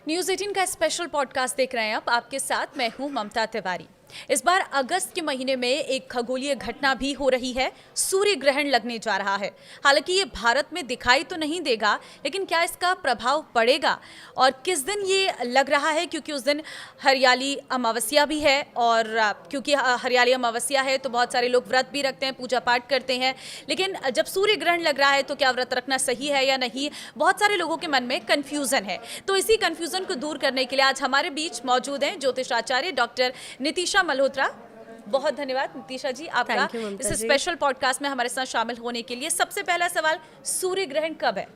News 18 का special podcast देख रहे हैं आप। आपके साथ मैं हूं ममता तिवारी। इस बार अगस्त के महीने में एक खगोलीय घटना भी हो रही है। सूर्य ग्रहण लगने जा रहा है। हालांकि ये भारत में दिखाई तो नहीं देगा, लेकिन क्या इसका प्रभाव पड़ेगा और किस दिन ये लग रहा है, क्योंकि उस दिन हरियाली अमावस्या भी है। और क्योंकि हरियाली अमावस्या है तो बहुत सारे लोग व्रत भी रखते हैं, पूजा पाठ करते हैं। लेकिन जब सूर्य ग्रहण लग रहा है तो क्या व्रत रखना सही है या नहीं, बहुत सारे लोगों के मन में कन्फ्यूजन है। तो इसी कन्फ्यूजन को दूर करने के लिए आज हमारे बीच मौजूद हैं ज्योतिषाचार्य डॉक्टर नितिशा मल्होत्रा। बहुत धन्यवाद नितिशा जी आपका इस स्पेशल पॉडकास्ट में हमारे साथ शामिल होने के लिए। सबसे पहला सवाल, सूर्य ग्रहण कब है?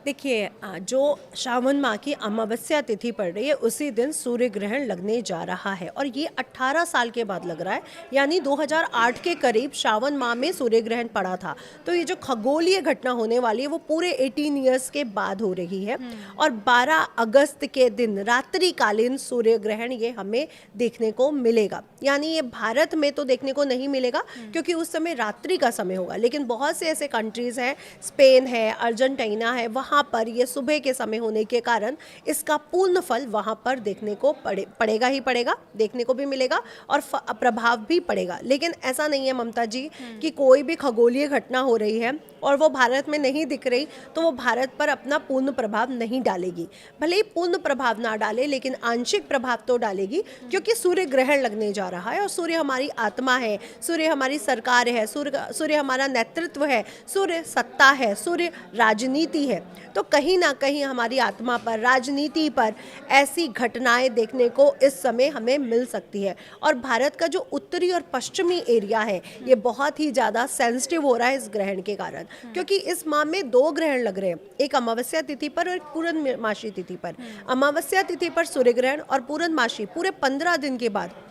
देखिए, जो श्रावण माह की अमावस्या तिथि पड़ रही है उसी दिन सूर्य ग्रहण लगने जा रहा है और ये 18 साल के बाद लग रहा है। यानी 2008 के करीब श्रावण माह में सूर्य ग्रहण पड़ा था। तो ये जो खगोलीय घटना होने वाली है वो पूरे 18 ईयर्स के बाद हो रही है और 12 अगस्त के दिन रात्रिकालीन सूर्य ग्रहण ये हमें देखने को मिलेगा। यानी ये भारत में तो देखने को नहीं मिलेगा क्योंकि उस समय रात्रि का समय होगा, लेकिन बहुत से ऐसे कंट्रीज हैं, स्पेन है, अर्जेंटीना है, वहाँ पर ये सुबह के समय होने के कारण इसका पूर्ण फल वहाँ पर देखने को पड़ेगा ही पड़ेगा, देखने को भी मिलेगा और प्रभाव भी पड़ेगा। लेकिन ऐसा नहीं है ममता जी कि कोई भी खगोलीय घटना हो रही है और वो भारत में नहीं दिख रही तो वो भारत पर अपना पूर्ण प्रभाव नहीं डालेगी। भले ही पूर्ण प्रभाव ना डाले लेकिन आंशिक प्रभाव तो डालेगी, क्योंकि सूर्य ग्रहण लगने जा रहा है और सूर्य हमारी आत्मा है, सूर्य हमारी सरकार है, सूर्य हमारा नेतृत्व है, सूर्य सत्ता है, सूर्य राजनीति है। तो कहीं ना कहीं हमारी आत्मा पर, राजनीति पर ऐसी घटनाएं देखने को इस समय हमें मिल सकती है। और भारत का जो उत्तरी और पश्चिमी एरिया है ये बहुत ही ज़्यादा सेंसिटिव हो रहा है इस ग्रहण के कारण, क्योंकि इस माह में 2 ग्रहण लग रहे हैं, एक अमावस्या तिथि पर और एक पूर्णमासी तिथि पर। अमावस्या तिथि पर सूर्य ग्रहण और पूर्णमासी पूरे 15 दिन के बाद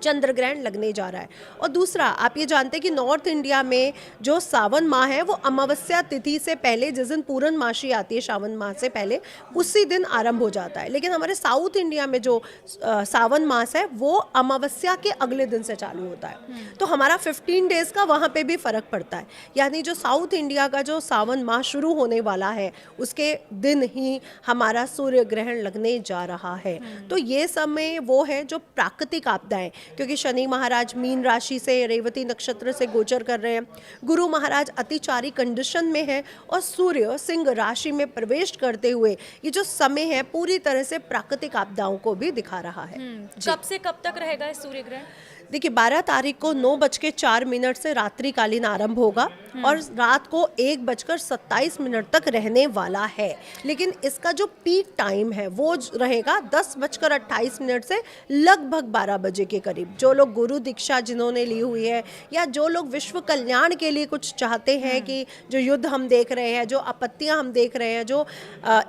चंद्र ग्रहण लगने जा रहा है। और दूसरा, आप ये जानते हैं कि नॉर्थ इंडिया में जो सावन माह है वो अमावस्या तिथि से पहले, जिस दिन पूर्णमासी आती है सावन माह से पहले, उसी दिन आरंभ हो जाता है। लेकिन हमारे साउथ इंडिया में जो सावन मास है वो अमावस्या के अगले दिन से चालू होता है। तो हमारा 15 डेज का वहाँ पे भी फर्क पड़ता है। यानी जो साउथ इंडिया का जो सावन माह शुरू होने वाला है उसके दिन ही हमारा सूर्य ग्रहण लगने जा रहा है। तो ये समय वो है जो प्राकृतिक आपदाएं, क्योंकि शनि महाराज मीन राशि से रेवती नक्षत्र से गोचर कर रहे हैं, गुरु महाराज अतिचारी कंडीशन में है और सूर्य सिंह राशि में प्रवेश करते हुए ये जो समय है पूरी तरह से प्राकृतिक आपदाओं को भी दिखा रहा है। कब से कब तक रहेगा इस सूर्य ग्रहण? देखिए, 12 तारीख को 9:04 से रात्रिकालीन आरंभ होगा और रात को 1:27 तक रहने वाला है। लेकिन इसका जो पीक टाइम है वो रहेगा 10:28 से लगभग 12 बजे के करीब। जो लोग गुरु दीक्षा जिन्होंने ली हुई है या जो लोग विश्व कल्याण के लिए कुछ चाहते हैं कि जो युद्ध हम देख रहे हैं, जो आपत्तियां हम देख रहे हैं, जो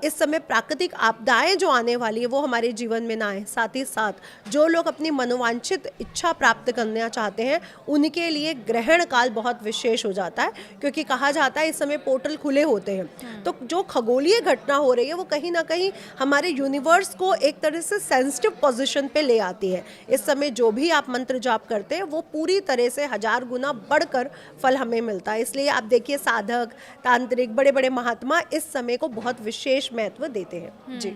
इस समय प्राकृतिक आपदाएं जो आने वाली है वो हमारे जीवन में ना आए, साथ ही साथ जो लोग अपनी मनोवांछित इच्छा प्राप्त करना चाहते हैं उनके लिए ग्रहण काल बहुत विशेष हो जाता है, क्योंकि कहा जाता है इस समय पोर्टल खुले होते हैं। तो जो खगोलीय घटना हो रही है वो कहीं ना कहीं हमारे यूनिवर्स को एक तरह से सेंसिटिव पोजीशन पे ले आती है। इस समय जो भी आप मंत्र जाप करते हैं वो पूरी तरह से 1000 गुना बढ़कर फल हमें मिलता है। इसलिए आप देखिए, साधक, तांत्रिक, बड़े बड़े महात्मा इस समय को बहुत विशेष महत्व देते हैं। जी,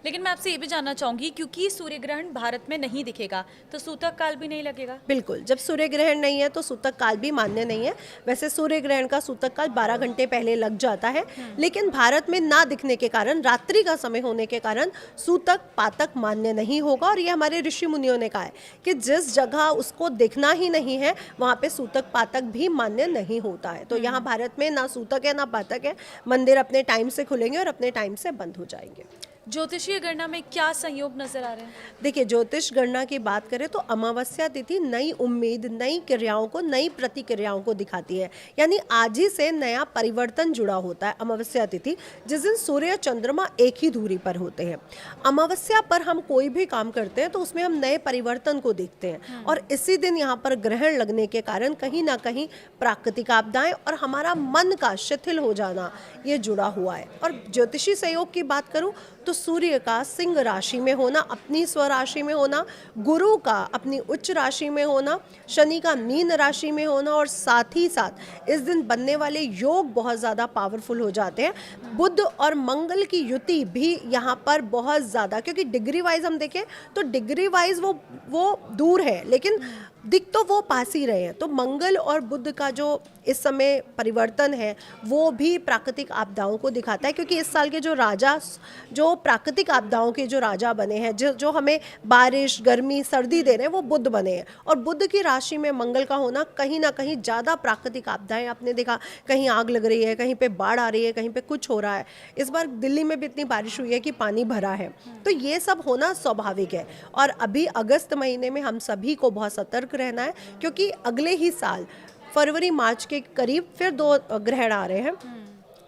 लेकिन मैं आपसे ये भी जानना चाहूंगी, क्योंकि सूर्य ग्रहण भारत में नहीं दिखेगा तो सूतक काल भी नहीं लगेगा? बिल्कुल, जब सूर्य ग्रहण नहीं है तो सूतक काल भी मान्य नहीं है। वैसे सूर्य ग्रहण का सूतक काल 12 घंटे पहले लग जाता है, लेकिन भारत में ना दिखने के कारण, रात्रि का समय होने के कारण सूतक पातक मान्य नहीं होगा। और ये हमारे ऋषि मुनियों ने कहा है कि जिस जगह उसको दिखना ही नहीं है वहाँ पे सूतक पातक भी मान्य नहीं होता है। तो यहाँ भारत में ना सूतक है ना पातक है। मंदिर अपने टाइम से खुलेंगे और अपने टाइम से बंद हो जाएंगे। ज्योतिषीय गणना में क्या संयोग नजर आ रहे हैं? देखिए, ज्योतिष गणना की बात करें तो अमावस्या तिथि नई उम्मीद, नई क्रियाओं को, नई प्रतिक्रियाओं को दिखाती है। यानी आज ही से नया परिवर्तन जुड़ा होता है अमावस्या तिथि, जिस दिन सूर्य चंद्रमा एक ही दूरी पर होते हैं। अमावस्या पर हम कोई भी काम करते हैं तो उसमें हम नए परिवर्तन को देखते हैं और इसी दिन यहाँ पर ग्रहण लगने के कारण कहीं ना कहीं प्राकृतिक आपदाएं और हमारा मन का शिथिल हो जाना ये जुड़ा हुआ है। और ज्योतिषी सहयोग की बात करूँ तो सूर्य का सिंह राशि में होना, अपनी स्वराशि में होना, गुरु का अपनी उच्च राशि में होना, शनि का मीन राशि में होना, और साथ ही साथ इस दिन बनने वाले योग बहुत ज़्यादा पावरफुल हो जाते हैं। बुध और मंगल की युति भी यहाँ पर बहुत ज़्यादा, क्योंकि डिग्री वाइज हम देखें तो डिग्री वाइज वो दूर है, लेकिन दिख तो वो पास ही रहे हैं। तो मंगल और बुध का जो इस समय परिवर्तन है वो भी प्राकृतिक आपदाओं को दिखाता है, क्योंकि इस साल के जो राजा, जो प्राकृतिक आपदाओं के जो राजा बने हैं, जो हमें बारिश, गर्मी, सर्दी दे रहे हैं, वो बुध बने हैं। और बुध की राशि में मंगल का होना कहीं ना कहीं ज़्यादा प्राकृतिक आपदाएं, आपने देखा कहीं आग लग रही है, कहीं पे बाढ़ आ रही है, कहीं पे कुछ हो रहा है। इस बार दिल्ली में भी इतनी बारिश हुई है कि पानी भरा है। तो ये सब होना स्वाभाविक है। और अभी अगस्त महीने में हम सभी को बहुत सतर्क रहना है, क्योंकि अगले ही साल फरवरी मार्च के करीब फिर 2 ग्रहण आ रहे हैं।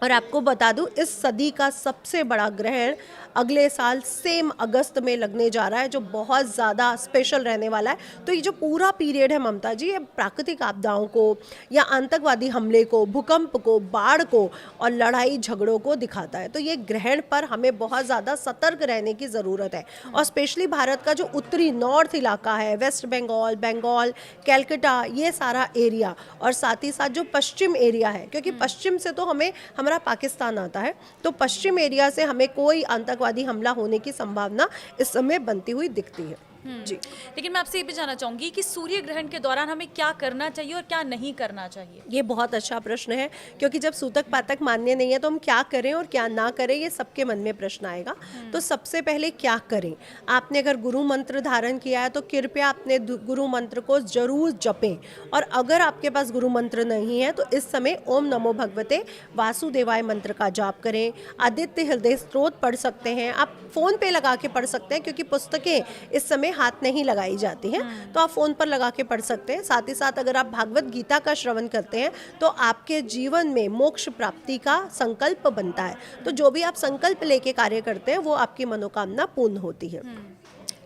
और आपको बता दूं, इस सदी का सबसे बड़ा ग्रहण अगले साल सेम अगस्त में लगने जा रहा है, जो बहुत ज़्यादा स्पेशल रहने वाला है। तो ये जो पूरा पीरियड है ममता जी, ये प्राकृतिक आपदाओं को या आतंकवादी हमले को, भूकंप को, बाढ़ को और लड़ाई झगड़ों को दिखाता है। तो ये ग्रहण पर हमें बहुत ज़्यादा सतर्क रहने की ज़रूरत है। और स्पेशली भारत का जो उत्तरी नॉर्थ इलाका है, वेस्ट बंगाल, कैलकाटा, ये सारा एरिया, और साथ ही साथ जो पश्चिम एरिया है, क्योंकि पश्चिम से तो हमारा पाकिस्तान आता है, तो पश्चिम एरिया से हमें कोई आतंकवादी हमला होने की संभावना इस समय बनती हुई दिखती है। जी, लेकिन मैं आपसे ये भी जानना चाहूंगी कि सूर्य ग्रहण के दौरान हमें क्या करना चाहिए और क्या नहीं करना चाहिए। ये बहुत अच्छा प्रश्न है, क्योंकि जब सूतक पातक मान्य नहीं है तो हम क्या करें और क्या ना करें, ये सबके मन में प्रश्न आएगा। तो सबसे पहले क्या करें, आपने अगर गुरु मंत्र धारण किया है तो कृपया अपने गुरु मंत्र को जरूर जपें। और अगर आपके पास गुरु मंत्र नहीं है तो इस समय ओम नमो भगवते वासुदेवाय मंत्र का जाप करें। आदित्य हृदय स्तोत्र पढ़ सकते हैं, आप फ़ोन पे लगा के पढ़ सकते हैं, क्योंकि पुस्तकें इस समय हाथ नहीं लगाई जाती हैं, तो आप फ़ोन पर लगा के पढ़ सकते हैं। साथ ही साथ अगर आप भागवत गीता का श्रवण करते हैं तो आपके जीवन में मोक्ष प्राप्ति का संकल्प बनता है। तो जो भी आप संकल्प लेके कार्य करते हैं वो आपकी मनोकामना पूर्ण होती है।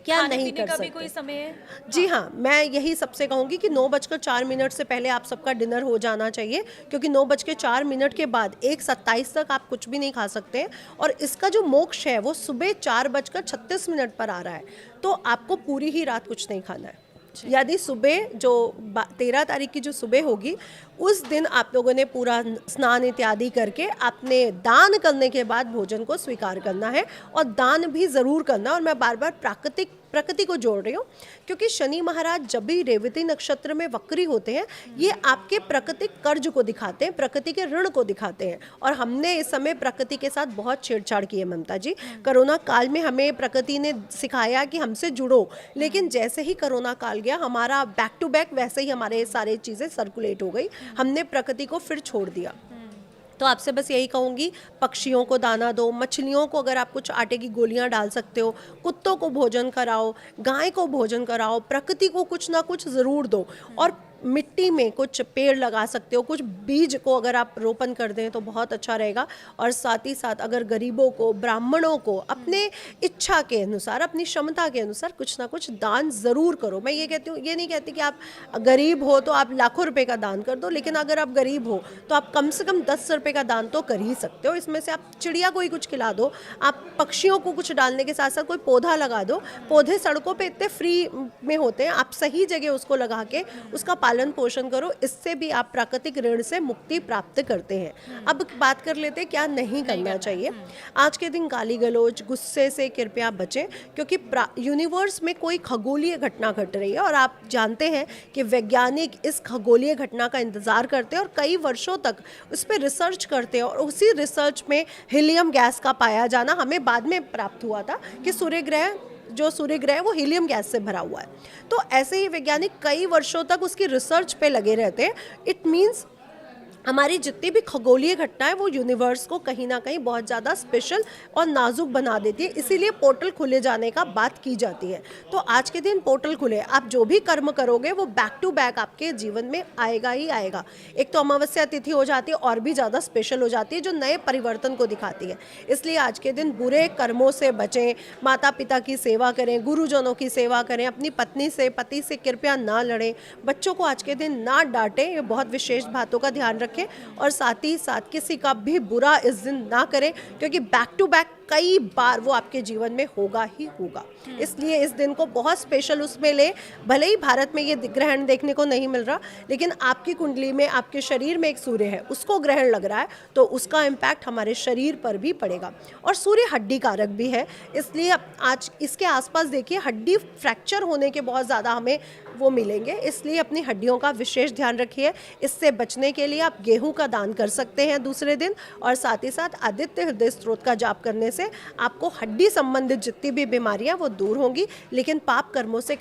क्या नहीं कर सकते, कोई समय है? जी हाँ, मैं यही सबसे कहूँगी कि 9:04 से पहले आप सबका डिनर हो जाना चाहिए, क्योंकि 9:04 के बाद 1:27 तक आप कुछ भी नहीं खा सकते हैं। और इसका जो मोक्ष है वो सुबह 4:36 पर आ रहा है, तो आपको पूरी ही रात कुछ नहीं खाना है। यदि सुबह जो 13 तारीख की जो सुबह होगी, उस दिन आप लोगों ने पूरा स्नान इत्यादि करके आपने दान करने के बाद भोजन को स्वीकार करना है, और दान भी ज़रूर करना। और मैं बार बार प्रकृति को जोड़ रही हूँ, क्योंकि शनि महाराज जब भी रेवती नक्षत्र में वक्री होते हैं, ये आपके प्राकृतिक कर्ज को दिखाते हैं, प्रकृति के ऋण को दिखाते हैं। और हमने इस समय प्रकृति के साथ बहुत छेड़छाड़ की है ममता जी। कोरोना काल में हमें प्रकृति ने सिखाया कि हमसे जुड़ो, लेकिन जैसे ही कोरोना काल गया, हमारा बैक टू बैक वैसे ही हमारे सारे चीज़ें सर्कुलेट हो गई, हमने प्रकृति को फिर छोड़ दिया। तो आपसे बस यही कहूँगी, पक्षियों को दाना दो, मछलियों को अगर आप कुछ आटे की गोलियां डाल सकते हो, कुत्तों को भोजन कराओ, गाय को भोजन कराओ, प्रकृति को कुछ ना कुछ ज़रूर दो। और मिट्टी में कुछ पेड़ लगा सकते हो, कुछ बीज को अगर आप रोपण कर दें तो बहुत अच्छा रहेगा। और साथ ही साथ अगर गरीबों को, ब्राह्मणों को अपने इच्छा के अनुसार, अपनी क्षमता के अनुसार कुछ ना कुछ दान ज़रूर करो। मैं ये कहती हूँ, ये नहीं कहती कि आप गरीब हो तो आप लाखों रुपए का दान कर दो, लेकिन अगर आप गरीब हो तो आप कम से कम 10 रुपये का दान तो कर ही सकते हो। इसमें से आप चिड़िया को ही कुछ खिला दो, आप पक्षियों को कुछ डालने के साथ साथ कोई पौधा लगा दो। पौधे सड़कों पर इतने फ्री में होते हैं, आप सही जगह उसको लगा के उसका पालन पोषण करो, इससे भी आप प्राकृतिक ऋण से मुक्ति प्राप्त करते हैं। अब बात कर लेते हैं क्या नहीं करना चाहिए। आज के दिन गाली गलौज, गुस्से से कृपया बचें, क्योंकि यूनिवर्स में कोई खगोलीय घटना घट रही है, और आप जानते हैं कि वैज्ञानिक इस खगोलीय घटना का इंतजार करते हैं और कई वर्षों तक उस पर रिसर्च करते हैं। और उसी रिसर्च में हीलियम गैस का पाया जाना हमें बाद में प्राप्त हुआ था कि सूर्य ग्रह है वो हीलियम गैस से भरा हुआ है। तो ऐसे ही वैज्ञानिक कई वर्षों तक उसकी रिसर्च पे लगे रहते हैं। इट मीन्स हमारी जितनी भी खगोलीय घटनाएं वो यूनिवर्स को कहीं ना कहीं बहुत ज़्यादा स्पेशल और नाजुक बना देती है, इसीलिए पोर्टल खुले जाने का बात की जाती है। तो आज के दिन पोर्टल खुले, आप जो भी कर्म करोगे वो बैक टू बैक आपके जीवन में आएगा ही आएगा। एक तो अमावस्या तिथि हो जाती है और भी ज़्यादा स्पेशल हो जाती है, जो नए परिवर्तन को दिखाती है। इसलिए आज के दिन बुरे कर्मों से बचें, माता पिता की सेवा करें, गुरुजनों की सेवा करें, अपनी पत्नी से, पति से कृपया ना लड़ें, बच्चों को आज के दिन ना डांटें। ये बहुत विशेष बातों का ध्यान रखें। रखें और साथ ही साथ किसी का भी बुरा इस दिन ना करें, क्योंकि बैक टू बैक कई बार वो आपके जीवन में होगा ही होगा। इसलिए इस दिन को बहुत स्पेशल उसमें ले। भले ही भारत में ये ग्रहण देखने को नहीं मिल रहा, लेकिन आपकी कुंडली में, आपके शरीर में एक सूर्य है, उसको ग्रहण लग रहा है, तो उसका इम्पैक्ट हमारे शरीर पर भी पड़ेगा। और सूर्य हड्डी कारक भी है, इसलिए आज इसके आसपास देखिए हड्डी फ्रैक्चर होने के बहुत ज़्यादा हमें वो मिलेंगे, इसलिए अपनी हड्डियों का विशेष ध्यान रखिए। इससे बचने के लिए आप गेहूं का दान कर सकते हैं दूसरे दिन, और साथ ही साथ आदित्य हृदय स्तोत्र का जाप करने से आपको हड्डी संबंधित जितनी भी बीमारियां वो दूर होंगी। लेकिन पाप कर्मों से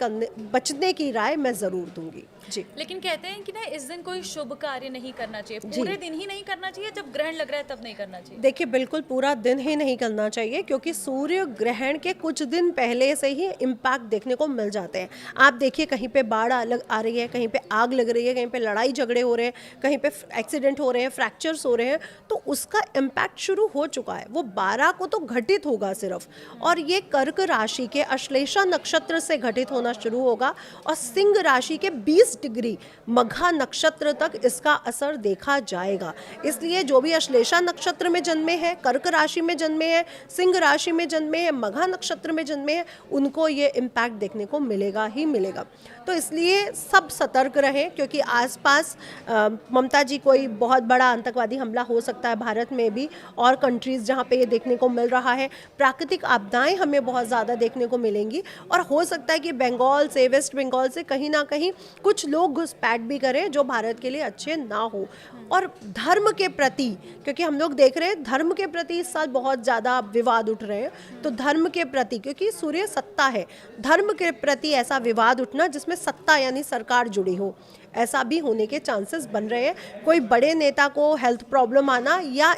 बचने की राय मैं ज़रूर दूंगी जी। लेकिन कहते हैं कि ना इस दिन कोई शुभ कार्य नहीं करना चाहिए, पूरे दिन ही नहीं करना चाहिए, जब ग्रहण लग रहा है तब नहीं करना चाहिए। देखिए बिल्कुल पूरा दिन ही नहीं करना चाहिए, क्योंकि सूर्य ग्रहण के कुछ दिन पहले से ही इम्पैक्ट देखने को मिल जाते हैं। आप देखिए कहीं पे बाढ़ आ रही है, कहीं पे आग लग रही है, कहीं पे लड़ाई झगड़े हो रहे हैं, कहीं पे एक्सीडेंट हो रहे हैं, फ्रैक्चर्स हो रहे हैं, तो उसका इम्पैक्ट शुरू हो चुका है। वो 12 को तो घटित होगा सिर्फ, और ये कर्क राशि के अश्लेषा नक्षत्र से घटित होना शुरू होगा, और सिंह राशि के 20 डिग्री मघा नक्षत्र तक इसका असर देखा जाएगा। इसलिए जो भी अश्लेषा नक्षत्र में जन्मे हैं, कर्क राशि में जन्मे हैं, सिंह राशि में जन्मे हैं, मघा नक्षत्र में जन्मे हैं, उनको ये इम्पैक्ट देखने को मिलेगा ही मिलेगा। तो इसलिए सब सतर्क रहें, क्योंकि आसपास ममता जी कोई बहुत बड़ा आतंकवादी हमला हो सकता है भारत में भी, और कंट्रीज़ जहाँ पे ये देखने को मिल रहा है। प्राकृतिक आपदाएं हमें बहुत ज़्यादा देखने को मिलेंगी, और हो सकता है कि बंगाल से, वेस्ट बंगाल से कहीं ना कहीं कुछ लोग घुसपैठ भी करें जो भारत के लिए अच्छे ना हो। और धर्म के प्रति, क्योंकि हम लोग देख रहे हैं धर्म के प्रति इस साल बहुत ज़्यादा विवाद उठ रहे हैं, तो धर्म के प्रति, क्योंकि सूर्य सत्ता है, धर्म के प्रति ऐसा विवाद उठना जिसमें सत्ता यानी सरकार जुड़ी हो, ऐसा भी होने के चांसेस बन रहे हैं। कोई बड़े नेता को हेल्थ प्रॉब्लम आना, या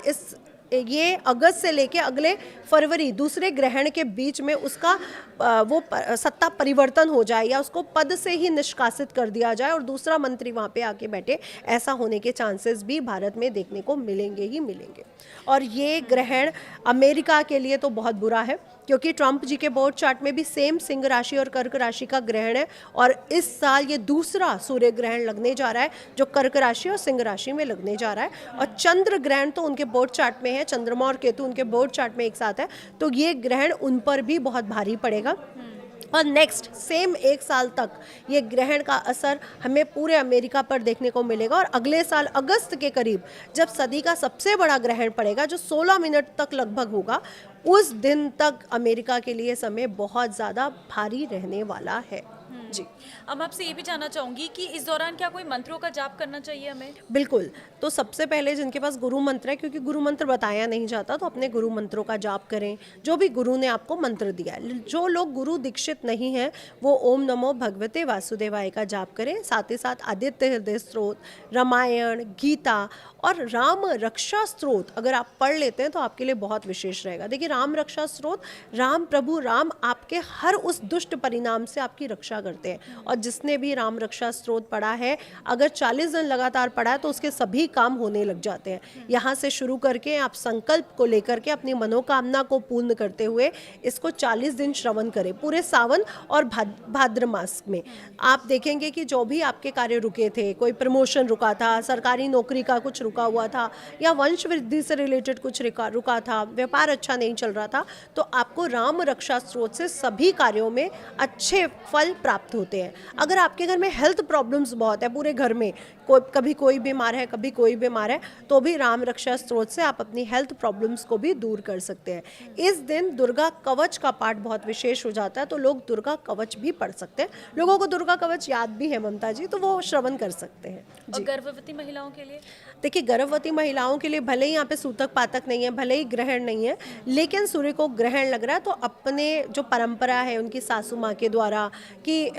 ये अगस्त से लेके अगले फरवरी दूसरे ग्रहण के बीच में उसका सत्ता परिवर्तन हो जाए, या उसको पद से ही निष्कासित कर दिया जाए और दूसरा मंत्री वहाँ पे आके बैठे, ऐसा होने के चांसेस भी भारत में देखने को मिलेंगे ही मिलेंगे। और ये ग्रहण अमेरिका के लिए तो बहुत बुरा है, क्योंकि ट्रंप जी के बोर्ड चार्ट में भी सेम सिंह राशि और कर्क राशि का ग्रहण है, और इस साल ये दूसरा सूर्य ग्रहण लगने जा रहा है जो कर्क राशि और सिंह राशि में लगने जा रहा है। और चंद्र ग्रहण तो उनके बोर्ड चार्ट में है, चंद्रमा और केतु उनके बोर्ड चार्ट में एक साथ है, तो ये ग्रहण उन पर भी बहुत भारी पड़ेगा। और नेक्स्ट सेम एक साल तक ये ग्रहण का असर हमें पूरे अमेरिका पर देखने को मिलेगा, और अगले साल अगस्त के करीब जब सदी का सबसे बड़ा ग्रहण पड़ेगा जो 16 मिनट तक लगभग होगा, उस दिन तक अमेरिका के लिए समय बहुत ज़्यादा भारी रहने वाला है जी। अब आपसे ये भी जानना चाहूंगी कि इस दौरान क्या कोई मंत्रों का जाप करना चाहिए हमें? बिल्कुल, तो सबसे पहले जिनके पास गुरु मंत्र है, क्योंकि गुरु मंत्र बताया नहीं जाता, तो अपने गुरु मंत्रों का जाप करें, जो भी गुरु ने आपको मंत्र दिया है। जो लोग गुरु दीक्षित नहीं हैं वो ओम नमो भगवते वासुदेवाय का जाप करें, साथ ही साथ आदित्य हृदय स्तोत्र, रामायण, गीता और राम रक्षा स्तोत्र अगर आप पढ़ लेते हैं तो आपके लिए बहुत विशेष रहेगा। देखिए राम रक्षा स्तोत्र, राम प्रभु राम आपके हर उस दुष्ट परिणाम से आपकी रक्षा करते हैं, और जिसने भी राम रक्षा स्तोत्र पढ़ा है, अगर 40 दिन लगातार पढ़ा है तो उसके सभी काम होने लग जाते हैं। यहाँ से शुरू करके आप संकल्प को लेकर के अपनी मनोकामना को पूर्ण करते हुए इसको 40 दिन श्रवण करें, पूरे सावन और भाद्र मास में। आप देखेंगे कि जो भी आपके कार्य रुके थे, कोई प्रमोशन रुका था, सरकारी नौकरी का कुछ रुका हुआ था, या वंश वृद्धि से रिलेटेड कुछ रुका था, व्यापार अच्छा नहीं चल रहा था, तो आपको राम रक्षा स्तोत्र से सभी कार्यों में अच्छे फल प्राप्त होते हैं। अगर आपके घर में हेल्थ प्रॉब्लम्स बहुत है, पूरे घर में कभी कोई बीमार है, कभी कोई बीमार है, तो भी राम रक्षा स्तोत्र से आप अपनी हेल्थ प्रॉब्लम्स को भी दूर कर सकते हैं। इस दिन दुर्गा कवच का पाठ बहुत विशेष हो जाता है, तो लोग दुर्गा कवच भी पढ़ सकते हैं। लोगों को दुर्गा कवच याद भी है ममता जी, तो वो श्रवण कर सकते हैं। और गर्भवती महिलाओं के लिए? देखिए गर्भवती महिलाओं के लिए भले ही यहाँ पे सूतक पातक नहीं है, भले ही ग्रहण नहीं है, लेकिन सूर्य को ग्रहण लग रहा है, तो अपने जो परंपरा है उनकी सासू माँ के द्वारा कि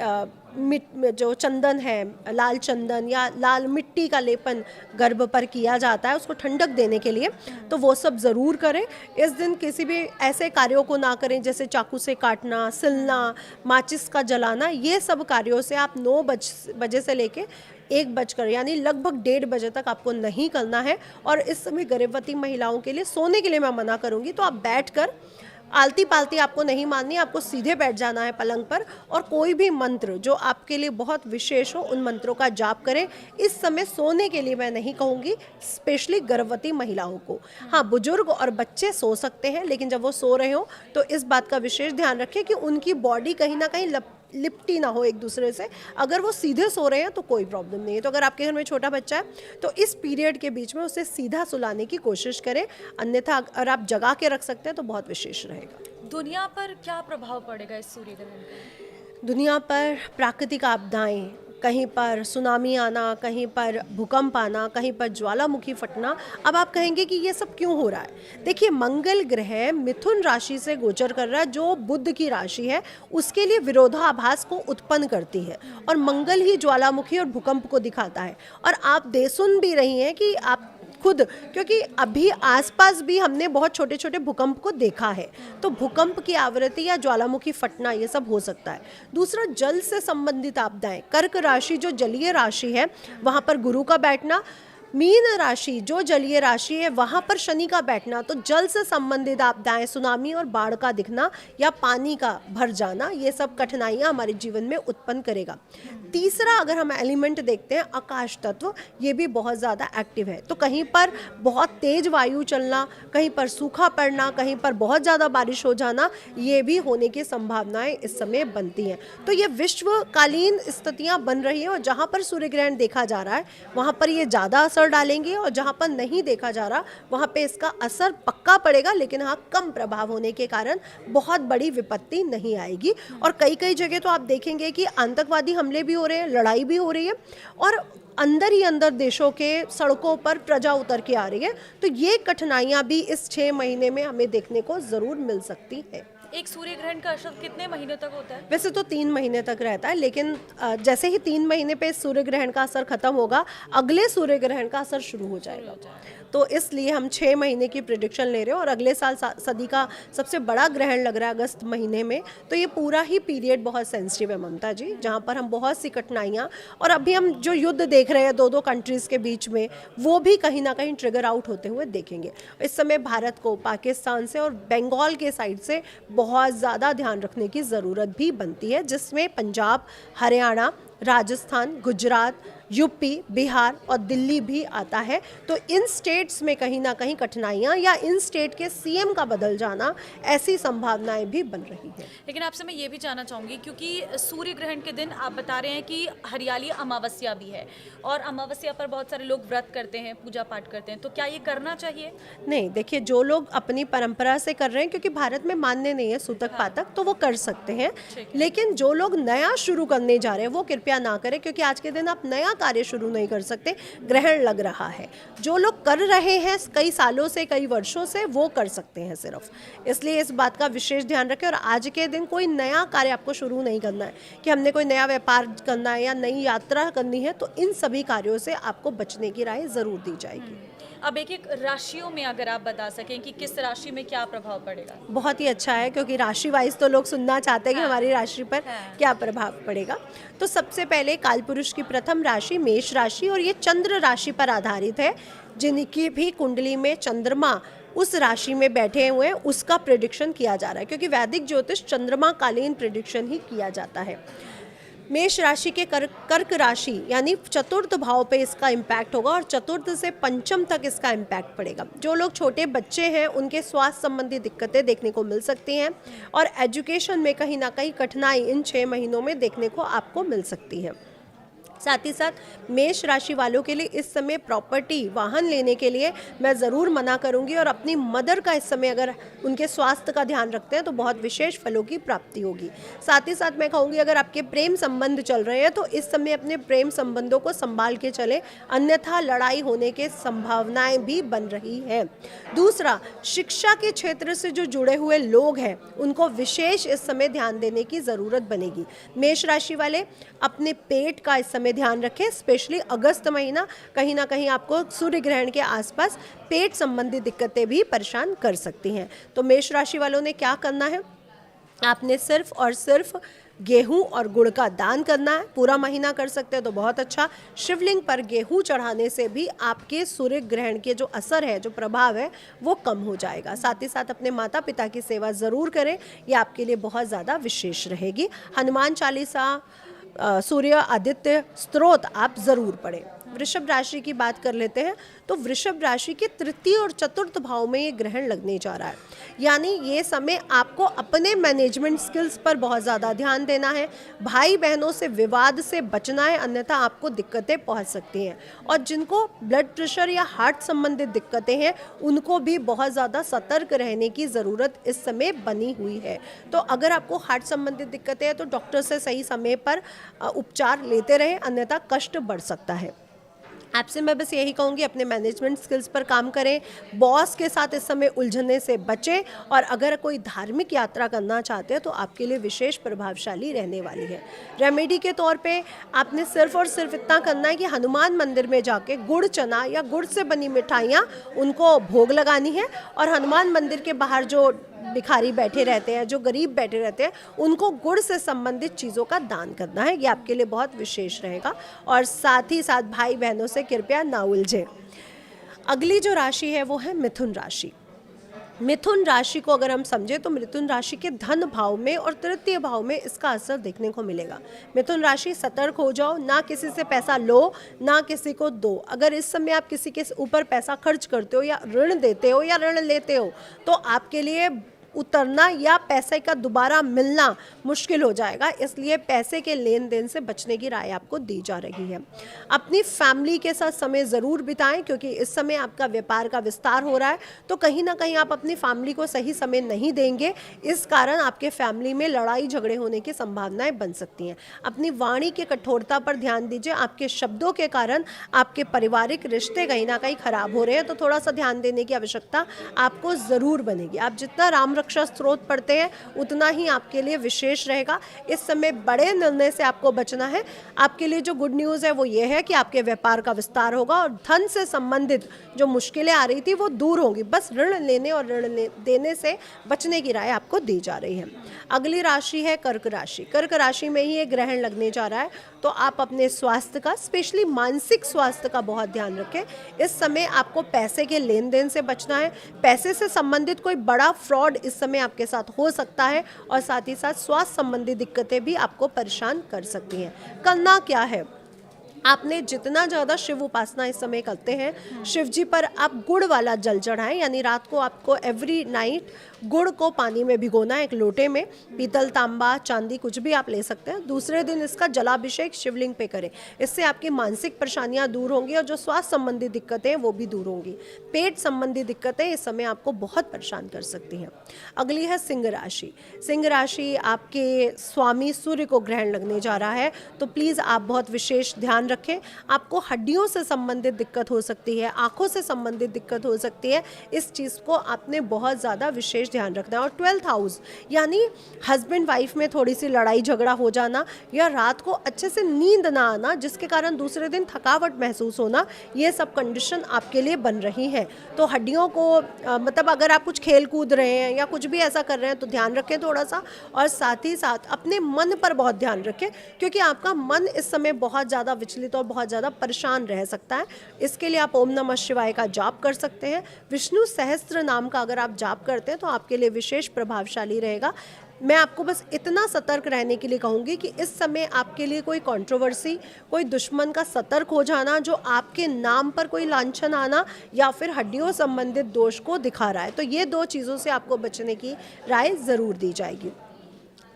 जो चंदन है, लाल चंदन या लाल मिट्टी का लेपन गर्भ पर किया जाता है उसको ठंडक देने के लिए, तो वो सब ज़रूर करें। इस दिन किसी भी ऐसे कार्यों को ना करें जैसे चाकू से काटना, सिलना, माचिस का जलाना, ये सब कार्यों से आप 9 बजे से लेके 1 बजकर यानी लगभग 1:30 बजे तक आपको नहीं करना है। और इस समय गर्भवती महिलाओं के लिए सोने के लिए मैं मना करूँगी, तो आप बैठकर आलती पालती आपको नहीं माननी, आपको सीधे बैठ जाना है पलंग पर और कोई भी मंत्र जो आपके लिए बहुत विशेष हो उन मंत्रों का जाप करें। इस समय सोने के लिए मैं नहीं कहूँगी, स्पेशली गर्भवती महिलाओं को। हाँ, बुजुर्ग और बच्चे सो सकते हैं, लेकिन जब वो सो रहे हो तो इस बात का विशेष ध्यान रखें कि उनकी बॉडी कहीं ना कहीं लिपटी ना हो एक दूसरे से। अगर वो सीधे सो रहे हैं तो कोई प्रॉब्लम नहीं है। तो अगर आपके घर में छोटा बच्चा है तो इस पीरियड के बीच में उसे सीधा सुलाने की कोशिश करें, अन्यथा अगर आप जगा के रख सकते हैं तो बहुत विशेष रहेगा। दुनिया पर क्या प्रभाव पड़ेगा इस सूर्य ग्रहण का? दुनिया पर प्राकृतिक आपदाएं, कहीं पर सुनामी आना, कहीं पर भूकंप आना, कहीं पर ज्वालामुखी फटना। अब आप कहेंगे कि ये सब क्यों हो रहा है? देखिए, मंगल ग्रह मिथुन राशि से गोचर कर रहा है, जो बुध की राशि है, उसके लिए विरोधाभास को उत्पन्न करती है और मंगल ही ज्वालामुखी और भूकंप को दिखाता है। और आप सुन भी रही हैं कि आप खुद, क्योंकि अभी आसपास भी हमने बहुत छोटे छोटे भूकंप को देखा है, तो भूकंप की आवृत्ति या ज्वालामुखी फटना ये सब हो सकता है। दूसरा, जल से संबंधित आपदाएं, कर्क राशि जो जलीय राशि है वहाँ पर गुरु का बैठना, मीन राशि जो जलीय राशि है वहाँ पर शनि का बैठना, तो जल से संबंधित आपदाएं, सुनामी और बाढ़ का दिखना या पानी का भर जाना, ये सब कठिनाइयाँ हमारे जीवन में उत्पन्न करेगा। तीसरा, अगर हम एलिमेंट देखते हैं आकाश तत्व, ये भी बहुत ज़्यादा एक्टिव है, तो कहीं पर बहुत तेज वायु चलना, कहीं पर सूखा पड़ना, कहीं पर बहुत ज़्यादा बारिश हो जाना, ये भी होने की संभावनाएं इस समय बनती हैं। तो ये विश्वकालीन स्थितियाँ बन रही हैं और जहाँ पर सूर्य ग्रहण देखा जा रहा है वहाँ पर ये ज़्यादा असर डालेंगे और जहाँ पर नहीं देखा जा रहा वहाँ पे इसका असर पक्का पड़ेगा, लेकिन हाँ, कम प्रभाव होने के कारण बहुत बड़ी विपत्ति नहीं आएगी। और कई कई जगह तो आप देखेंगे कि आतंकवादी हमले भी हो रहे हैं, लड़ाई भी हो रही है और अंदर ही अंदर देशों के सड़कों पर प्रजा उतर के आ रही है। तो ये कठिनाइयाँ भी इस 6 महीने में हमें देखने को ज़रूर मिल सकती है। एक सूर्य ग्रहण का असर कितने महीने तक होता है? वैसे तो 3 महीने तक रहता है, लेकिन जैसे ही 3 महीने पे सूर्य ग्रहण का असर खत्म होगा, अगले सूर्य ग्रहण का असर शुरू हो जाएगा। तो इसलिए हम 6 महीने की प्रिडिक्शन ले रहे हैं और अगले साल सदी का सबसे बड़ा ग्रहण लग रहा है अगस्त महीने में। तो ये पूरा ही पीरियड बहुत सेंसिटिव है ममता जी, जहाँ पर हम बहुत सी कठिनाइयाँ, और अभी हम जो युद्ध देख रहे हैं दो कंट्रीज़ के बीच में, वो भी कहीं ना कहीं ट्रिगर आउट होते हुए देखेंगे। इस समय भारत को पाकिस्तान से और बंगाल के साइड से बहुत ज़्यादा ध्यान रखने की ज़रूरत भी बनती है, जिसमें पंजाब, हरियाणा, राजस्थान, गुजरात, यूपी, बिहार और दिल्ली भी आता है। तो इन स्टेट्स में कहीं ना कहीं कठिनाइयाँ या इन स्टेट के सीएम का बदल जाना, ऐसी संभावनाएं भी बन रही हैं। लेकिन आपसे मैं ये भी जानना चाहूँगी, क्योंकि सूर्य ग्रहण के दिन आप बता रहे हैं कि हरियाली अमावस्या भी है और अमावस्या पर बहुत सारे लोग व्रत करते हैं, पूजा पाठ करते हैं, तो क्या ये करना चाहिए? नहीं, देखिए, जो लोग अपनी परंपरा से कर रहे हैं, क्योंकि भारत में मान्य नहीं है सूतक पातक, तो वो कर सकते हैं। लेकिन जो लोग नया शुरू करने जा रहे हैं वो कृपया ना करें, क्योंकि आज के दिन आप नया कार्य शुरू नहीं कर सकते, ग्रहण लग रहा है। जो लोग कर रहे हैं कई सालों से, कई वर्षों से, वो कर सकते हैं सिर्फ। इसलिए इस बात का विशेष ध्यान रखें और आज के दिन कोई नया कार्य आपको शुरू नहीं करना है कि हमने कोई नया व्यापार करना है या नई यात्रा करनी है, तो इन सभी कार्यों से आपको बचने की राय जरूर दी जाएगी। अब एक एक राशियों में अगर आप बता सकें कि किस राशि में क्या प्रभाव पड़ेगा? बहुत ही अच्छा है, क्योंकि राशि वाइज तो लोग सुनना चाहते हैं कि हमारी राशि पर क्या प्रभाव पड़ेगा। तो सबसे पहले कालपुरुष की प्रथम राशि मेष राशि, और ये चंद्र राशि पर आधारित है। जिनकी भी कुंडली में चंद्रमा उस राशि में बैठे हुए हैं उसका प्रेडिक्शन किया जा रहा है, क्योंकि वैदिक ज्योतिष चंद्रमा कालीन प्रेडिक्शन ही किया जाता है। मेष राशि के कर्क राशि यानी चतुर्थ भाव पे इसका इम्पैक्ट होगा और चतुर्थ से पंचम तक इसका इम्पैक्ट पड़ेगा। जो लोग छोटे बच्चे हैं उनके स्वास्थ्य संबंधी दिक्कतें देखने को मिल सकती हैं और एजुकेशन में कहीं ना कहीं कठिनाई इन 6 महीनों में देखने को आपको मिल सकती है। साथ ही साथ मेष राशि वालों के लिए इस समय प्रॉपर्टी, वाहन लेने के लिए मैं ज़रूर मना करूंगी और अपनी मदर का इस समय अगर उनके स्वास्थ्य का ध्यान रखते हैं तो बहुत विशेष फलों की प्राप्ति होगी। साथ ही साथ मैं कहूँगी, अगर आपके प्रेम संबंध चल रहे हैं तो इस समय अपने प्रेम संबंधों को संभाल के चले, अन्यथा लड़ाई होने के संभावनाएं भी बन रही हैं। दूसरा, शिक्षा के क्षेत्र से जो जुड़े हुए लोग हैं उनको विशेष इस समय ध्यान देने की ज़रूरत बनेगी। मेष राशि वाले अपने पेट का इस समय ध्यान रखें, स्पेशली अगस्त महीना कहीं ना कहीं आपको सूर्य ग्रहण के आसपास पेट संबंधी दिक्कतें भी परेशान कर सकती हैं। तो मेष राशि वालों ने क्या करना है, आपने सिर्फ और सिर्फ गेहूं और गुड़ का दान करना है। पूरा महीना कर सकते हैं तो बहुत अच्छा। शिवलिंग पर गेहूं चढ़ाने से भी आपके सूर्य ग्रहण के जो असर है, जो प्रभाव है, वो कम हो जाएगा। साथ ही साथ अपने माता पिता की सेवा ज़रूर करें, ये आपके लिए बहुत ज़्यादा विशेष रहेगी। हनुमान चालीसा, सूर्य आदित्य स्तोत्र आप ज़रूर पढ़ें। वृषभ राशि की बात कर लेते हैं तो वृषभ राशि के तृतीय और चतुर्थ भाव में ये ग्रहण लगने जा रहा है, यानी ये समय आपको अपने मैनेजमेंट स्किल्स पर बहुत ज़्यादा ध्यान देना है। भाई बहनों से विवाद से बचना है, अन्यथा आपको दिक्कतें पहुंच सकती हैं। और जिनको ब्लड प्रेशर या हार्ट संबंधित दिक्कतें हैं, उनको भी बहुत ज़्यादा सतर्क रहने की ज़रूरत इस समय बनी हुई है। तो अगर आपको हार्ट संबंधित दिक्कतें हैं तो डॉक्टर से सही समय पर उपचार लेते रहें, अन्यथा कष्ट बढ़ सकता है। आपसे मैं बस यही कहूँगी, अपने मैनेजमेंट स्किल्स पर काम करें, बॉस के साथ इस समय उलझने से बचें, और अगर कोई धार्मिक यात्रा करना चाहते हैं तो आपके लिए विशेष प्रभावशाली रहने वाली है। रेमेडी के तौर पे आपने सिर्फ और सिर्फ इतना करना है कि हनुमान मंदिर में जाके गुड़ चना या गुड़ से बनी मिठाइयाँ उनको भोग लगानी है, और हनुमान मंदिर के बाहर जो भिखारी बैठे रहते हैं, जो गरीब बैठे रहते हैं, उनको गुड़ से संबंधित चीज़ों का दान करना है। ये आपके लिए बहुत विशेष रहेगा। और साथ ही साथ भाई बहनों से कृपया ना उलझे। अगली जो राशि है वो है मिथुन राशि। मिथुन राशि को अगर हम समझे तो मिथुन राशि के धन भाव में और तृतीय भाव में इसका असर देखने को मिलेगा। मिथुन राशि, सतर्क हो जाओ, ना किसी से पैसा लो, ना किसी को दो। अगर इस समय आप किसी के ऊपर पैसा खर्च करते हो या ऋण देते हो या ऋण लेते हो तो आपके लिए उतरना या पैसे का दोबारा मिलना मुश्किल हो जाएगा, इसलिए पैसे के लेन देन से बचने की राय आपको दी जा रही है। अपनी फैमिली के साथ समय ज़रूर बिताएं, क्योंकि इस समय आपका व्यापार का विस्तार हो रहा है, तो कहीं ना कहीं आप अपनी फैमिली को सही समय नहीं देंगे, इस कारण आपके फैमिली में लड़ाई झगड़े होने की संभावनाएं बन सकती हैं। अपनी वाणी की कठोरता पर ध्यान दीजिए, आपके शब्दों के कारण आपके पारिवारिक रिश्ते कहीं ना कहीं खराब हो रहे हैं, तो थोड़ा सा ध्यान देने की आवश्यकता आपको ज़रूर बनेगी। आप जितना राम रक्षा स्त्रोत पढ़ते हैं उतना ही आपके लिए विशेष रहेगा। इस समय बड़े निर्णय से आपको बचना है। आपके लिए जो गुड न्यूज़ है वो ये है कि आपके व्यापार का विस्तार होगा और धन से संबंधित जो मुश्किलें आ रही थी वो दूर होंगी। बस ऋण लेने और ऋण देने से बचने की राय आपको दी जा रही है। अगली राशि है कर्क राशि। कर्क राशि में ही ये ग्रहण लगने जा रहा है, तो आप अपने स्वास्थ्य का, स्पेशली मानसिक स्वास्थ्य का बहुत ध्यान रखें। इस समय आपको पैसे के लेन देन से बचना है। पैसे से संबंधित कोई बड़ा फ्रॉड इस समय आपके साथ हो सकता है, और साथ ही साथ स्वास्थ्य संबंधी दिक्कतें भी आपको परेशान कर सकती हैं। करना क्या है, आपने जितना ज़्यादा शिव उपासना इस समय करते हैं, शिव जी पर आप गुड़ वाला जल चढ़ाएं, यानी रात को आपको एवरी नाइट गुड़ को पानी में भिगोना है, एक लोटे में, पीतल, तांबा, चांदी कुछ भी आप ले सकते हैं। दूसरे दिन इसका जलाभिषेक शिवलिंग पे करें। इससे आपकी मानसिक परेशानियां दूर होंगी और जो स्वास्थ्य संबंधी दिक्कतें हैं वो भी दूर होंगी। पेट संबंधी दिक्कतें इस समय आपको बहुत परेशान कर सकती हैं। अगली है सिंह राशि। सिंह राशि आपके स्वामी सूर्य को ग्रहण लगने जा रहा है, तो प्लीज़ आप बहुत विशेष ध्यान रखें। आपको हड्डियों से संबंधित दिक्कत हो सकती है, आंखों से संबंधित दिक्कत हो सकती है। इस चीज़ को आपने बहुत ज़्यादा विशेष ध्यान रखना है। और 12th हाउस यानी हस्बैंड वाइफ में थोड़ी सी लड़ाई झगड़ा हो जाना या रात को अच्छे से नींद ना आना, जिसके कारण दूसरे दिन थकावट महसूस होना, ये सब कंडीशन आपके लिए बन रही हैं। तो हड्डियों को मतलब अगर आप कुछ खेल कूद रहे हैं या कुछ भी ऐसा कर रहे हैं तो ध्यान रखें थोड़ा सा। और साथ ही साथ अपने मन पर बहुत ध्यान रखें, क्योंकि आपका मन इस समय बहुत ज़्यादा विचलित और बहुत ज़्यादा परेशान रह सकता है। इसके लिए आप ओम नमः शिवाय का जाप कर सकते हैं। विष्णु सहस्त्र नाम का अगर आप जाप करते हैं तो आपके लिए विशेष प्रभावशाली रहेगा। मैं आपको बस इतना सतर्क रहने के लिए कहूँगी कि इस समय आपके लिए कोई कंट्रोवर्सी, कोई दुश्मन का सतर्क हो जाना, जो आपके नाम पर कोई लांछन आना या फिर हड्डियों संबंधित दोष को दिखा रहा है, तो ये दो चीज़ों से आपको बचने की राय ज़रूर दी जाएगी।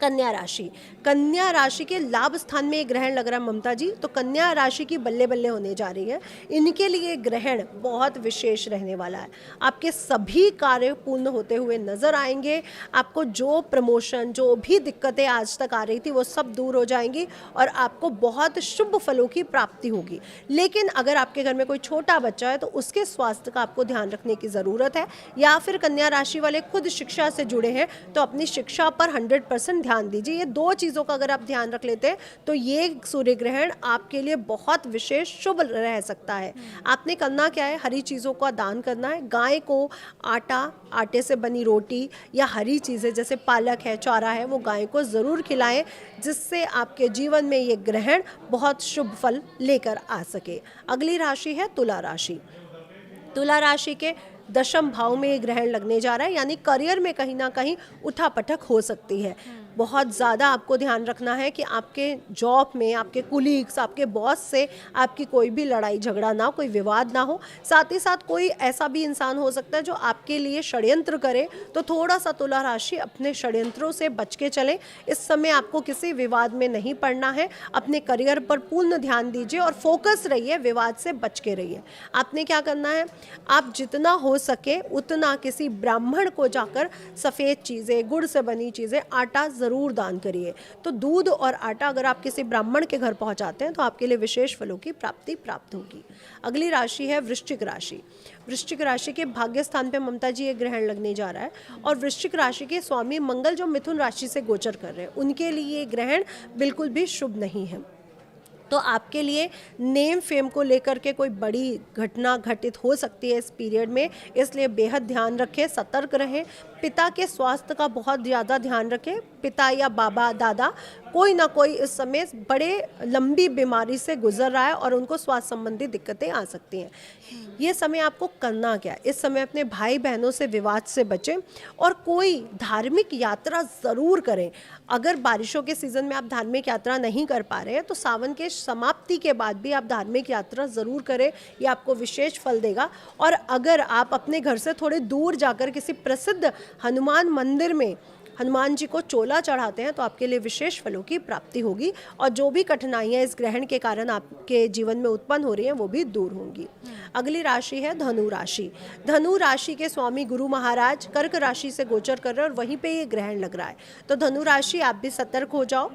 कन्या राशि। कन्या राशि के लाभ स्थान में ये ग्रहण लग रहा है ममता जी, तो कन्या राशि की बल्ले बल्ले होने जा रही है। इनके लिए ग्रहण बहुत विशेष रहने वाला है। आपके सभी कार्य पूर्ण होते हुए नजर आएंगे। आपको जो प्रमोशन, जो भी दिक्कतें आज तक आ रही थी वो सब दूर हो जाएंगी और आपको बहुत शुभ फलों की प्राप्ति होगी। लेकिन अगर आपके घर में कोई छोटा बच्चा है तो उसके स्वास्थ्य का आपको ध्यान रखने की ज़रूरत है, या फिर कन्या राशि वाले खुद शिक्षा से जुड़े हैं तो अपनी शिक्षा पर 100% ध्यान दीजिए। ये 2 चीज़ों का अगर आप ध्यान रख लेते हैं तो ये सूर्य ग्रहण आपके लिए बहुत विशेष शुभ रह सकता है। आपने करना क्या है, हरी चीज़ों का दान करना है। गाय को आटे से बनी रोटी या हरी चीज़ें जैसे पालक है, चारा है, वो गाय को ज़रूर खिलाएं, जिससे आपके जीवन में ये ग्रहण बहुत शुभ फल लेकर आ सके। अगली राशि है तुला राशि। तुला राशि के 10वें भाव में ये ग्रहण लगने जा रहा है, यानी करियर में कहीं ना कहीं उठापटक हो सकती है। बहुत ज़्यादा आपको ध्यान रखना है कि आपके जॉब में आपके कुलीग्स, आपके बॉस से आपकी कोई भी लड़ाई झगड़ा ना हो, कोई विवाद ना हो। साथ ही साथ कोई ऐसा भी इंसान हो सकता है जो आपके लिए षड्यंत्र करे, तो थोड़ा सा तुला राशि अपने षड्यंत्रों से बच के चलें। इस समय आपको किसी विवाद में नहीं पड़ना है। अपने करियर पर पूर्ण ध्यान दीजिए और फोकस रहिए, विवाद से बच के रहिए। आपने क्या करना है, आप जितना हो सके उतना किसी ब्राह्मण को जाकर सफ़ेद चीज़ें, गुड़ से बनी चीज़ें, आटा ज़रूर दान करिए। तो दूध और आटा अगर आप किसी ब्राह्मण के घर पहुंचाते हैं तो आपके लिए विशेष फलों की प्राप्ति प्राप्त होगी। अगली राशि है वृश्चिक राशि। वृश्चिक राशि के भाग्य स्थान पे ममता जी ये ग्रहण लगने जा रहा है, और वृश्चिक राशि के स्वामी मंगल जो मिथुन राशि से गोचर कर रहे हैं, उनके लिए ये ग्रहण बिल्कुल भी शुभ नहीं है। तो आपके लिए नेम फेम को लेकर के कोई बड़ी घटना घटित हो सकती है इस पीरियड में, इसलिए बेहद ध्यान रखें, सतर्क रहें। पिता के स्वास्थ्य का बहुत ज़्यादा ध्यान रखें। पिता या बाबा दादा कोई ना कोई इस समय बड़े लंबी बीमारी से गुजर रहा है और उनको स्वास्थ्य संबंधी दिक्कतें आ सकती हैं। ये समय आपको करना क्या है, इस समय अपने भाई बहनों से विवाद से बचें और कोई धार्मिक यात्रा ज़रूर करें। अगर बारिशों के सीज़न में आप धार्मिक यात्रा नहीं कर पा रहे हैं तो सावन के समाप्ति के बाद भी आप धार्मिक यात्रा ज़रूर करें, ये आपको विशेष फल देगा। और अगर आप अपने घर से थोड़े दूर जाकर किसी प्रसिद्ध हनुमान मंदिर में हनुमान जी को चोला चढ़ाते हैं तो आपके लिए विशेष फलों की प्राप्ति होगी, और जो भी कठिनाइयाँ इस ग्रहण के कारण आपके जीवन में उत्पन्न हो रही हैं वो भी दूर होंगी। अगली राशि है धनु राशि। धनु राशि के स्वामी गुरु महाराज कर्क राशि से गोचर कर रहे हैं और वहीं पे ये ग्रहण लग रहा है। तो धनु राशि आप भी सतर्क हो जाओ।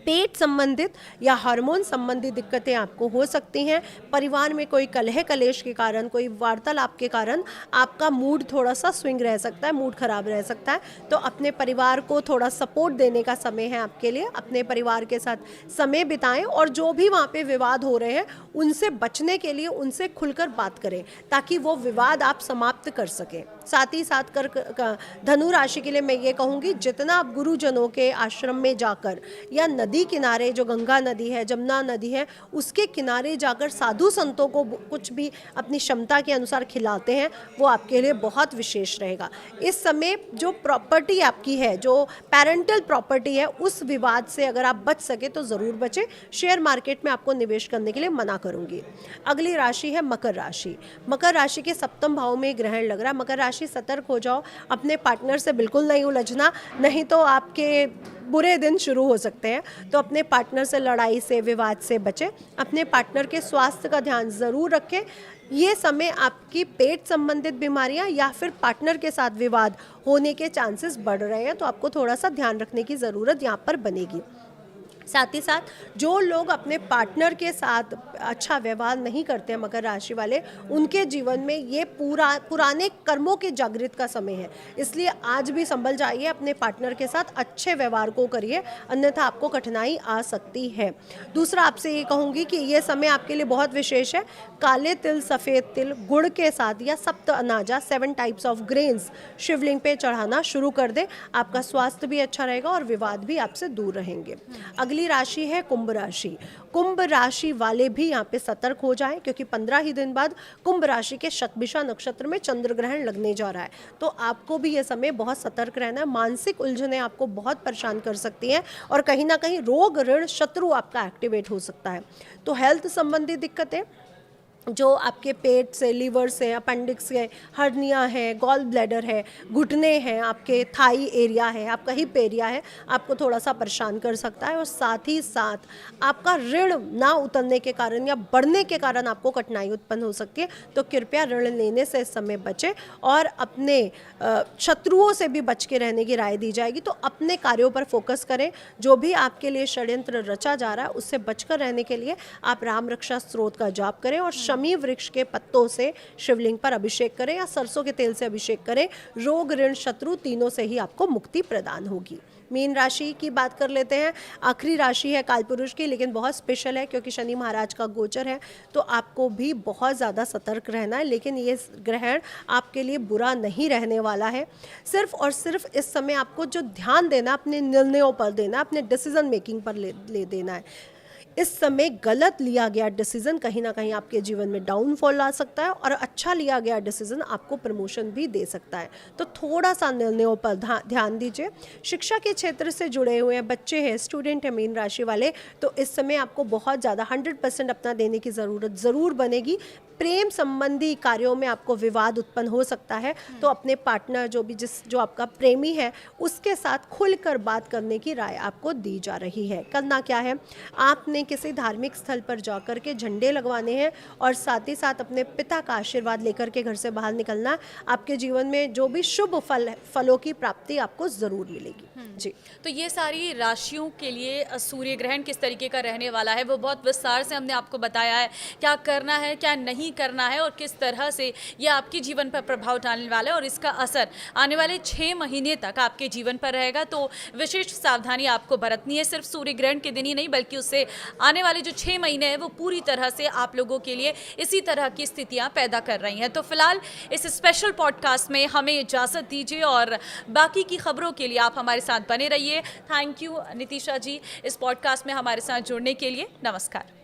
पेट संबंधित या हार्मोन संबंधी दिक्कतें आपको हो सकती हैं। परिवार में कोई कलह कलेश के कारण, कोई वार्तालाप के कारण आपका मूड थोड़ा सा स्विंग रह सकता है, मूड खराब रह सकता है। तो अपने परिवार को थोड़ा सपोर्ट देने का समय है आपके लिए। अपने परिवार के साथ समय बिताएं और जो भी वहाँ पे विवाद हो रहे हैं उनसे बचने के लिए उनसे खुलकर बात करें ताकि वो विवाद आप समाप्त कर सकें। साथ ही साथ धनु राशि के लिए मैं ये कहूँगी, जितना आप गुरुजनों के आश्रम में जाकर या नदी किनारे, जो गंगा नदी है, जमुना नदी है, उसके किनारे जाकर साधु संतों को कुछ भी अपनी क्षमता के अनुसार खिलाते हैं, वो आपके लिए बहुत विशेष रहेगा। इस समय जो प्रॉपर्टी आपकी है, जो पेरेंटल प्रॉपर्टी है, उस विवाद से अगर आप बच सके तो ज़रूर बचें। शेयर मार्केट में आपको निवेश करने के लिए मना करूँगी। अगली राशि है मकर राशि। मकर राशि के 7वें भाव में ग्रहण लग रहा है। मकर राशि सतर्क हो जाओ, अपने पार्टनर से बिल्कुल नहीं उलझना, नहीं तो आपके बुरे दिन शुरू हो सकते हैं। तो अपने पार्टनर से लड़ाई से, विवाद से बचें। अपने पार्टनर के स्वास्थ्य का ध्यान ज़रूर रखें। ये समय आपकी पेट संबंधित बीमारियां या फिर पार्टनर के साथ विवाद होने के चांसेस बढ़ रहे हैं, तो आपको थोड़ा सा ध्यान रखने की ज़रूरत यहाँ पर बनेगी। साथ ही साथ जो लोग अपने पार्टनर के साथ अच्छा व्यवहार नहीं करते हैं, मकर राशि वाले, उनके जीवन में ये पुराने कर्मों के जागृत का समय है। इसलिए आज भी संभल जाइए, अपने पार्टनर के साथ अच्छे व्यवहार को करिए, अन्यथा आपको कठिनाई आ सकती है। दूसरा, आपसे ये कहूँगी कि ये समय आपके लिए बहुत विशेष है। काले तिल, सफ़ेद तिल, गुड़ के साथ या सप्त अनाजा 7 टाइप्स ऑफ ग्रेन्स शिवलिंग पे चढ़ाना शुरू कर दें। आपका स्वास्थ्य भी अच्छा रहेगा और विवाद भी आपसे दूर रहेंगे। अगली राशि है कुंभ राशि। कुंभ राशि वाले भी यहाँ पे सतर्क हो जाएं, क्योंकि 15 ही दिन बाद कुंभ राशि के शतभिषा नक्षत्र में चंद्र ग्रहण लगने जा रहा है। तो आपको भी ये समय बहुत सतर्क रहना है। मानसिक उलझनें आपको बहुत परेशान कर सकती हैं और कहीं ना कहीं रोग, ऋण, शत्रु आपका एक्टिवेट हो सकता है। तो हेल्थ संबंधी दिक्कतें जो आपके पेट से, लीवर से, अपेंडिक्स से, हर्निया है, गॉल ब्लैडर है, घुटने हैं, आपके थाई एरिया है, आपका हिप एरिया है, आपको थोड़ा सा परेशान कर सकता है। और साथ ही साथ आपका ऋण ना उतरने के कारण या बढ़ने के कारण आपको कठिनाई उत्पन्न हो सकती है। तो कृपया ऋण लेने से इस समय बचें और अपने शत्रुओं से भी बच के रहने की राय दी जाएगी। तो अपने कार्यों पर फोकस करें। जो भी आपके लिए षड्यंत्र रचा जा रहा है उससे बचकर रहने के लिए आप राम रक्षा स्त्रोत का जाप करें और शमी वृक्ष के पत्तों से शिवलिंग पर अभिषेक करें या सरसों के तेल से अभिषेक करें। रोग, ऋण, शत्रु तीनों से ही आपको मुक्ति प्रदान होगी। मीन राशि की बात कर लेते हैं। आखिरी राशि है कालपुरुष की, लेकिन बहुत स्पेशल है क्योंकि शनि महाराज का गोचर है, तो आपको भी बहुत ज़्यादा सतर्क रहना है। लेकिन ये ग्रहण आपके लिए बुरा नहीं रहने वाला है। सिर्फ और सिर्फ इस समय आपको जो ध्यान देना, अपने निर्णयों पर देना, अपने डिसीजन मेकिंग पर ले देना है। इस समय गलत लिया गया डिसीजन कहीं ना कहीं आपके जीवन में डाउनफॉल ला सकता है, और अच्छा लिया गया डिसीजन आपको प्रमोशन भी दे सकता है। तो थोड़ा सा निर्णयों पर ध्यान दीजिए। शिक्षा के क्षेत्र से जुड़े हुए हैं, बच्चे हैं, स्टूडेंट हैं मीन राशि वाले, तो इस समय आपको बहुत ज़्यादा 100% अपना देने की ज़रूरत ज़रूर बनेगी। प्रेम संबंधी कार्यों में आपको विवाद उत्पन्न हो सकता है, तो अपने पार्टनर जो आपका प्रेमी है उसके साथ खुलकर बात करने की राय आपको दी जा रही है। करना क्या है, आपने किसी धार्मिक स्थल पर जाकर के झंडे लगवाने हैं, और साथ ही साथ अपने पिता का आशीर्वाद लेकर के घर से बाहर निकलना। आपके जीवन में जो भी शुभ फलों की प्राप्ति आपको ज़रूर मिलेगी। जी, तो ये सारी राशियों के लिए सूर्य ग्रहण किस तरीके का रहने वाला है वो बहुत विस्तार से हमने आपको बताया है। क्या करना है, क्या नहीं करना है, और किस तरह से ये आपके जीवन पर प्रभाव डालने वाला है, और इसका असर आने वाले 6 महीने तक आपके जीवन पर रहेगा। तो विशेष सावधानी आपको बरतनी है, सिर्फ सूर्य ग्रहण के दिन ही नहीं, बल्कि उससे आने वाले जो 6 महीने हैं वो पूरी तरह से आप लोगों के लिए इसी तरह की स्थितियां पैदा कर रही हैं। तो फिलहाल इस स्पेशल पॉडकास्ट में हमें इजाज़त दीजिए, और बाकी की खबरों के लिए आप हमारे साथ बने रहिए। थैंक यू नितिशा जी, इस पॉडकास्ट में हमारे साथ जुड़ने के लिए। नमस्कार।